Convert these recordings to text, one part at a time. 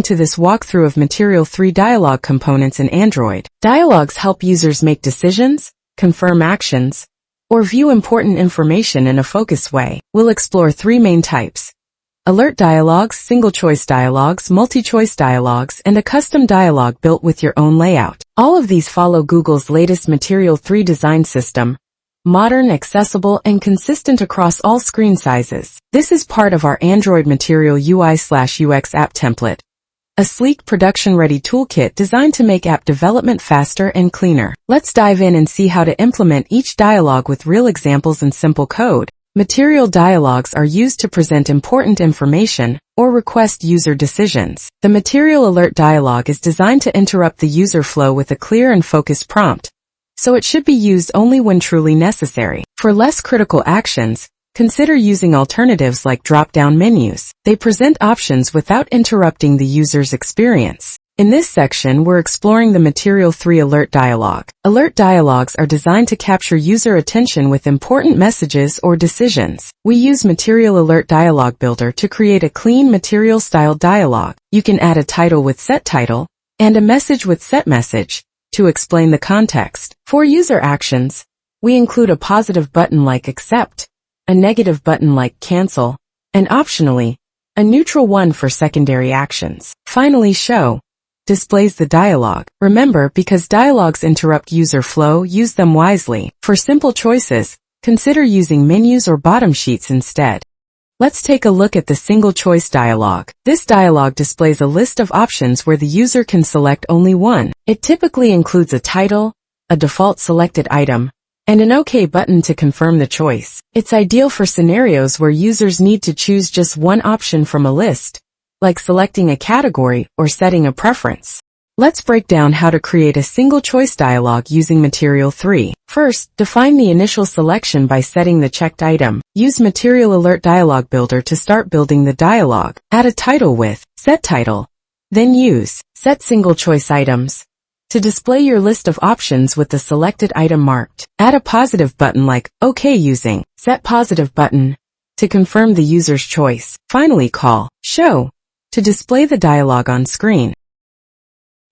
To this walkthrough of Material 3 dialog components in Android. Dialogs help users make decisions, confirm actions, or view important information in a focused way. We'll explore three main types: Alert Dialogs, single-choice dialogs, multi-choice dialogs, and a custom dialog built with your own layout. All of these follow Google's latest Material 3 design system, modern, accessible, and consistent across all screen sizes. This is part of our Android Material UI/UX app template, a sleek production-ready toolkit designed to make app development faster and cleaner. Let's dive in and see how to implement each dialog with real examples and simple code. Material dialogs are used to present important information or request user decisions. The Material Alert dialog is designed to interrupt the user flow with a clear and focused prompt, so it should be used only when truly necessary. For less critical actions, consider using alternatives like drop-down menus. They present options without interrupting the user's experience. In this section, we're exploring the Material 3 Alert dialog. Alert dialogs are designed to capture user attention with important messages or decisions. We use Material Alert Dialog Builder to create a clean Material-style dialog. You can add a title with set title and a message with set message to explain the context. For user actions, we include a positive button like Accept, a negative button like Cancel, and optionally, a neutral one for secondary actions. Finally, Show displays the dialog. Remember, because dialogs interrupt user flow, use them wisely. For simple choices, consider using menus or bottom sheets instead. Let's take a look at the single-choice dialog. This dialog displays a list of options where the user can select only one. It typically includes a title, a default selected item, and an OK button to confirm the choice. It's ideal for scenarios where users need to choose just one option from a list, like selecting a category or setting a preference. Let's break down how to create a single-choice dialog using Material 3. First, define the initial selection by setting the checked item. Use Material Alert Dialog Builder to start building the dialog. Add a title with Set Title. Then use Set Single Choice Items to display your list of options with the selected item marked. Add a positive button like OK using Set Positive Button to confirm the user's choice. Finally, call Show to display the dialog on screen.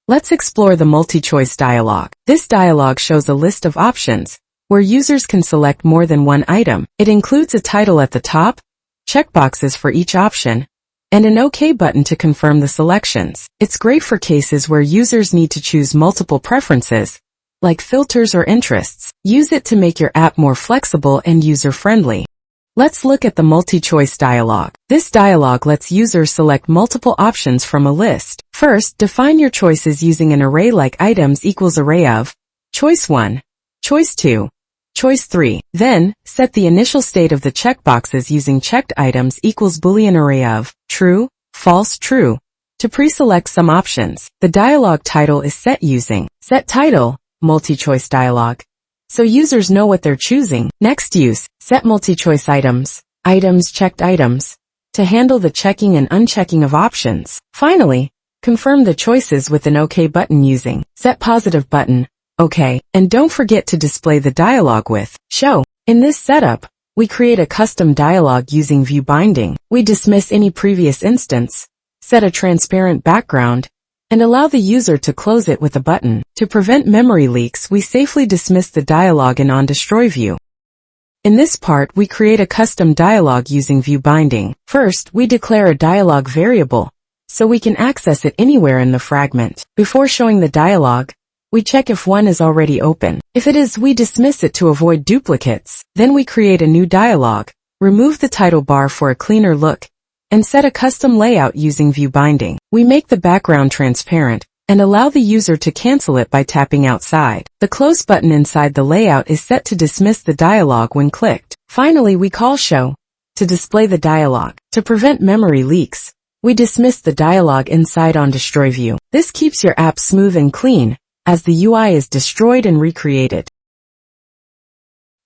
Let's explore the multi-choice dialog. This dialog shows a list of options where users can select more than one item. It includes a title at the top, checkboxes for each option, and an OK button to confirm the selections. It's great for cases where users need to choose multiple preferences, like filters or interests. Use it to make your app more flexible and user-friendly. Let's look at the multi-choice dialog. This dialog lets users select multiple options from a list. First, define your choices using an array like items equals array of choice 1, choice 2, choice 3. Then, set the initial state of the checkboxes using checked items equals Boolean array of true, false, true to pre-select some options. The dialog title is set using set title, multi-choice dialog, so users know what they're choosing. Next, use set multi-choice items, checked items, to handle the checking and unchecking of options. Finally, confirm the choices with an OK button using set positive button, OK, and don't forget to display the dialog with Show. In this setup, we create a custom dialog using view binding. We dismiss any previous instance, set a transparent background, and allow the user to close it with a button. To prevent memory leaks, we safely dismiss the dialog in OnDestroy view. In this part, we create a custom dialog using view binding. First, we declare a dialog variable, so we can access it anywhere in the fragment. Before showing the dialog, we check if one is already open. If it is, we dismiss it to avoid duplicates. Then we create a new dialog, remove the title bar for a cleaner look, and set a custom layout using view binding. We make the background transparent and allow the user to cancel it by tapping outside. The close button inside the layout is set to dismiss the dialog when clicked. Finally, we call Show to display the dialog. To prevent memory leaks, we dismiss the dialog inside OnDestroy view. This keeps your app smooth and clean as the UI is destroyed and recreated.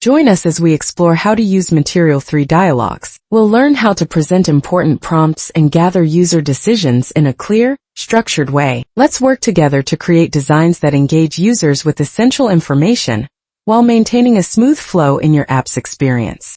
Join us as we explore how to use Material 3 dialogs. We'll learn how to present important prompts and gather user decisions in a clear, structured way. Let's work together to create designs that engage users with essential information while maintaining a smooth flow in your app's experience.